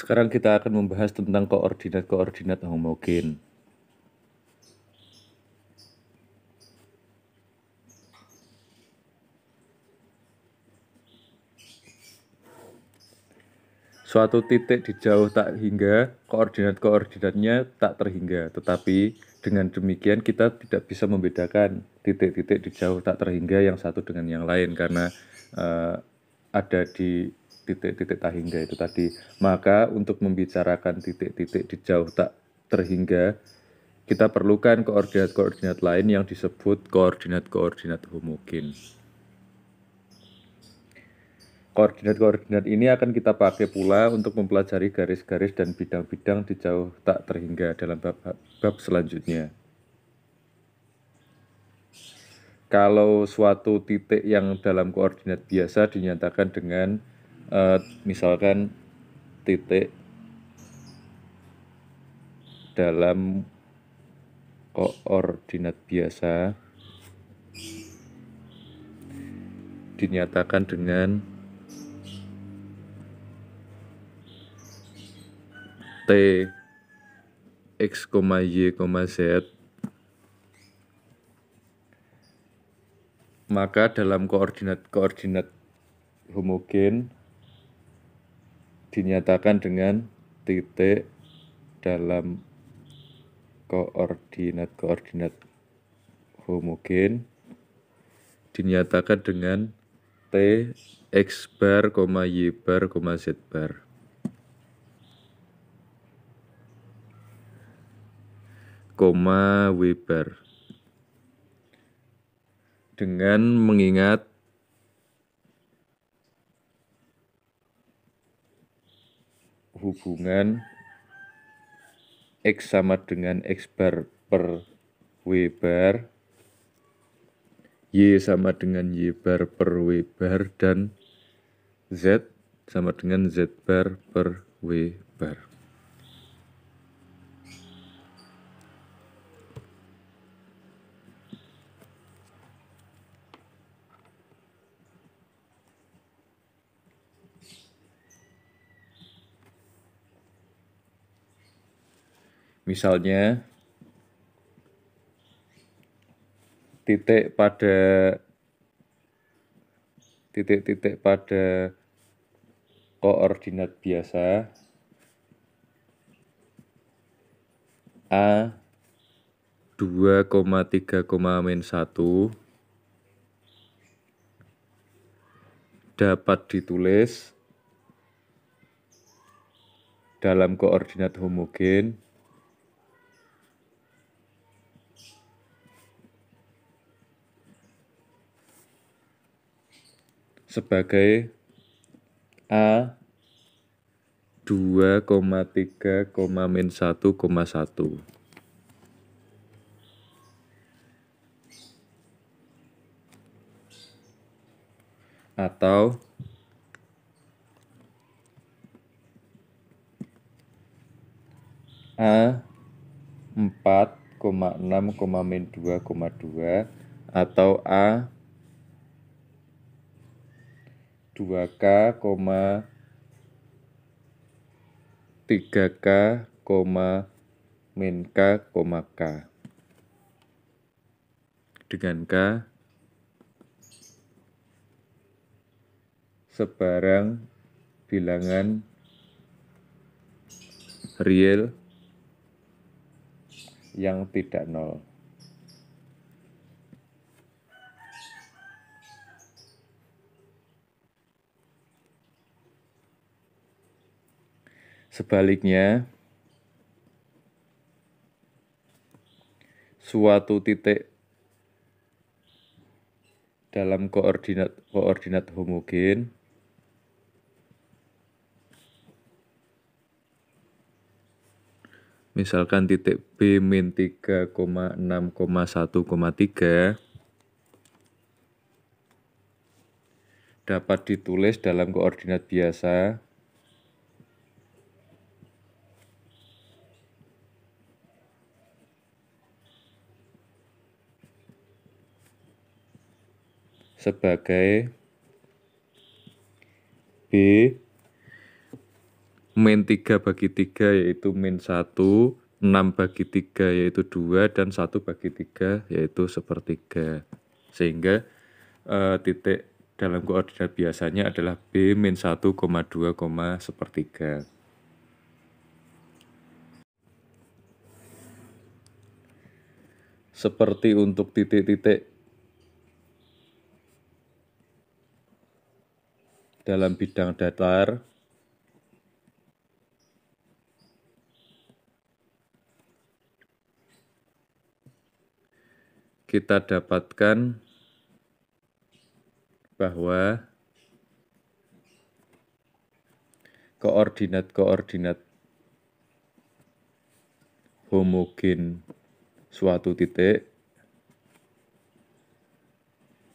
Sekarang kita akan membahas tentang koordinat-koordinat homogen. Suatu titik di jauh tak hingga, koordinat-koordinatnya tak terhingga. Tetapi dengan demikian kita tidak bisa membedakan titik-titik di jauh tak terhingga yang satu dengan yang lain karena ada di titik-titik tak hingga itu tadi. Maka untuk membicarakan titik-titik di jauh tak terhingga, kita perlukan koordinat-koordinat lain yang disebut koordinat-koordinat homogen. Koordinat-koordinat ini akan kita pakai pula untuk mempelajari garis-garis dan bidang-bidang di jauh tak terhingga dalam bab selanjutnya. Kalau suatu titik yang dalam koordinat biasa dinyatakan dengan misalkan titik dalam koordinat biasa dinyatakan dengan T X, Y, Z, maka dalam koordinat homogen dinyatakan dengan titik dalam koordinat homogen dinyatakan dengan T X bar, Y bar, Z bar. W bar. Dengan mengingat hubungan X sama dengan X bar per W bar, Y sama dengan Y bar per W bar, dan Z sama dengan Z bar per W bar. Misalnya, titik pada koordinat biasa A 2,3,-1 dapat ditulis dalam koordinat homogen sebagai A 2,3,-1,1 atau A 4,6,-2,2 atau A 2K, 3K, min K, K. Dengan K sebarang bilangan real yang tidak nol. Sebaliknya, suatu titik dalam koordinat homogen misalkan titik B min 3,6,1,3 dapat ditulis dalam koordinat biasa sebagai B min 3/3 yaitu min 1, 6/3 yaitu 2, dan 1/3 yaitu 1/3. Sehingga titik dalam koordinat biasanya adalah B min 1, 2, 1/3. Seperti untuk titik-titik dalam bidang datar, kita dapatkan bahwa koordinat-koordinat homogen suatu titik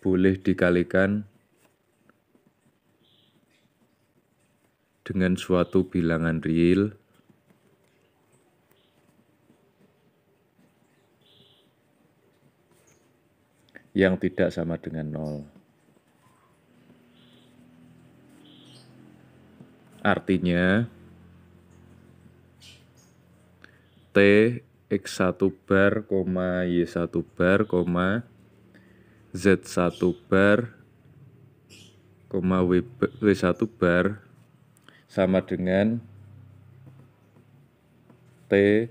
boleh dikalikan dengan suatu bilangan real yang tidak sama dengan 0. Artinya, T X1 bar, Y1 bar, Z1 bar, W1 bar sama dengan T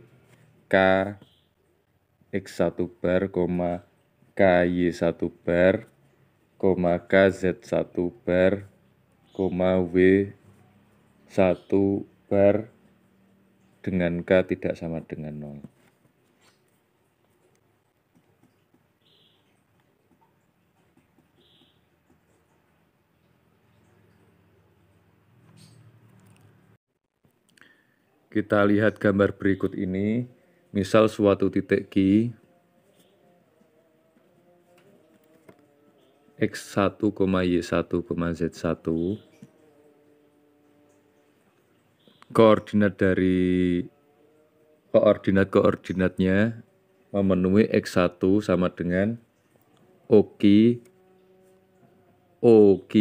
K X1 bar, KY1 bar, KZ1 bar, W1 bar dengan K tidak sama dengan 0. Kita lihat gambar berikut ini. Misal suatu titik Q X1, Y1, Z1, koordinat dari koordinatnya memenuhi X1 sama dengan O ke Q,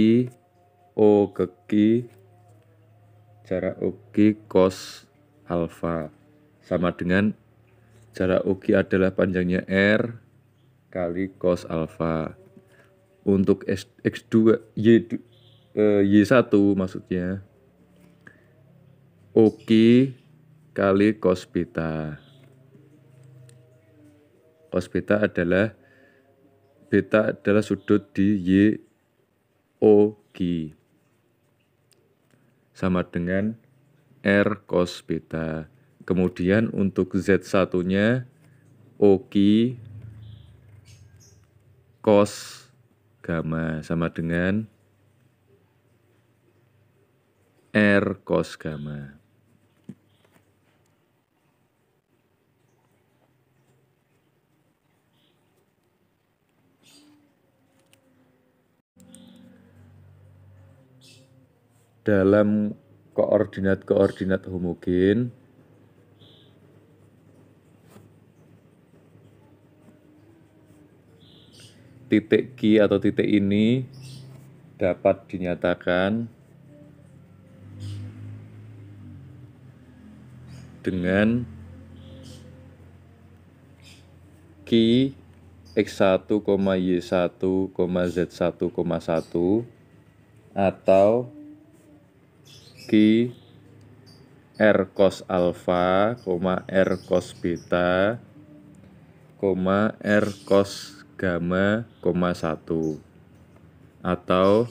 jarak OQ cos alfa sama dengan jarak OQ adalah panjangnya R kali cos alfa. Untuk X2 Y1 maksudnya OQ kali cos beta. Cos beta adalah sudut di YOQ sama dengan R cos beta. Kemudian untuk Z1-nya OQ cos gamma sama dengan R cos gamma. Dalam koordinat homogen, titik Q atau titik ini dapat dinyatakan dengan Q X1, Y1, Z1, 1 atau Q R cos alfa, R cos beta, R cos gamma, 1. Atau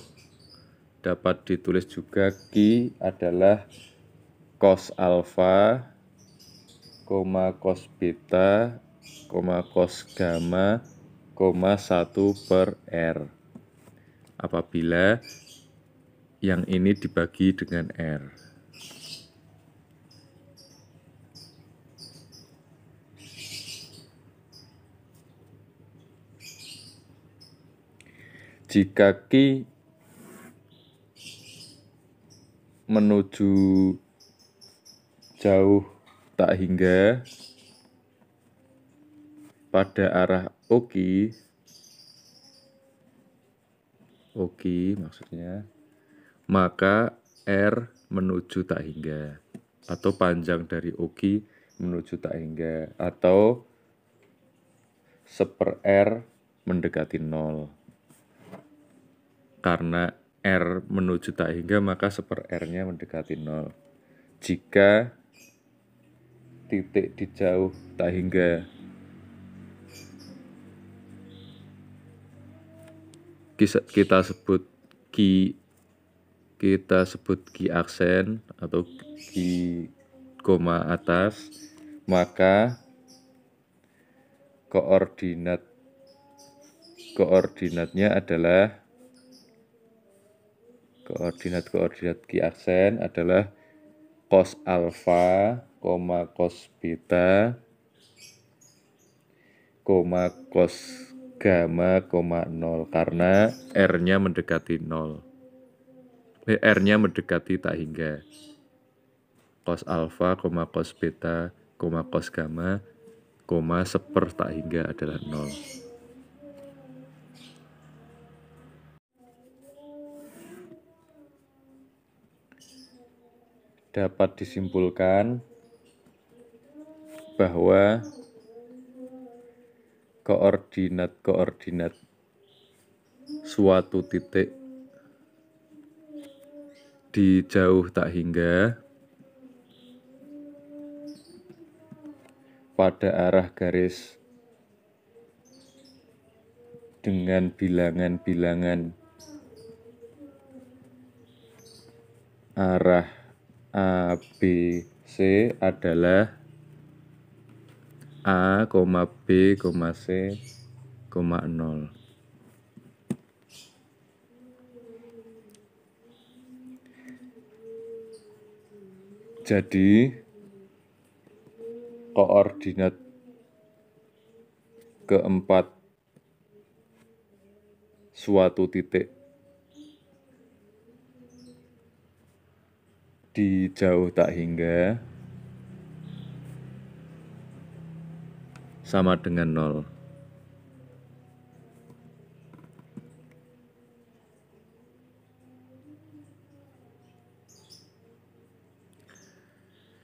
dapat ditulis juga Q adalah cos alfa, cos beta, cos gamma, 1 per R. Apabila yang ini dibagi dengan R. Jika Q menuju jauh tak hingga pada arah OQ maksudnya, maka R menuju tak hingga. atau panjang dari OQ menuju tak hingga, atau 1/R mendekati 0. Karena R menuju tak hingga, maka 1/R-nya mendekati 0. Jika titik di jauh tak hingga kita sebut Q aksen atau Q koma atas, maka koordinatnya adalah koordinat Q aksen adalah cos alfa, cos beta, cos gamma, 0, karena R-nya mendekati 0. R-nya mendekati tak hingga. Cos alfa, cos beta, cos gamma, 1/, tak hingga adalah 0. Dapat disimpulkan bahwa koordinat suatu titik di jauh tak hingga pada arah garis dengan bilangan-bilangan arah A, B, C adalah A, B, C, 0. Jadi koordinat keempat suatu titik di jauh tak hingga sama dengan 0.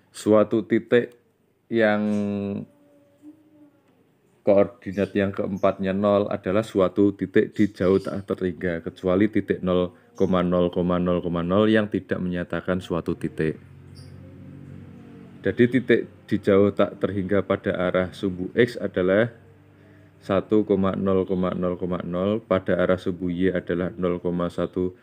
Suatu titik yang koordinat yang keempatnya 0 adalah suatu titik di jauh tak terhingga, kecuali titik 0,0,0,0 yang tidak menyatakan suatu titik. Jadi titik di jauh tak terhingga pada arah sumbu X adalah 1,0,0,0, pada arah sumbu Y adalah 0,1,0,0,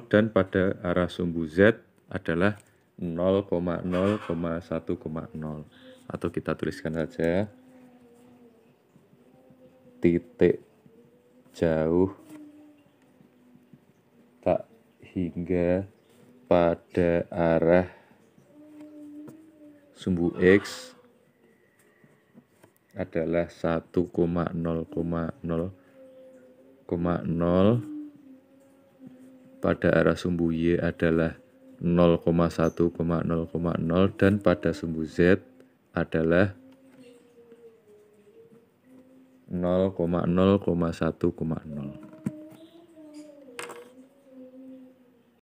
dan pada arah sumbu Z adalah 0,0,1,0. Atau kita tuliskan saja titik jauh tak hingga pada arah sumbu X adalah 1,0,0,0, pada arah sumbu Y adalah 0,1,0,0, dan pada sumbu Z adalah 0,0,1,0.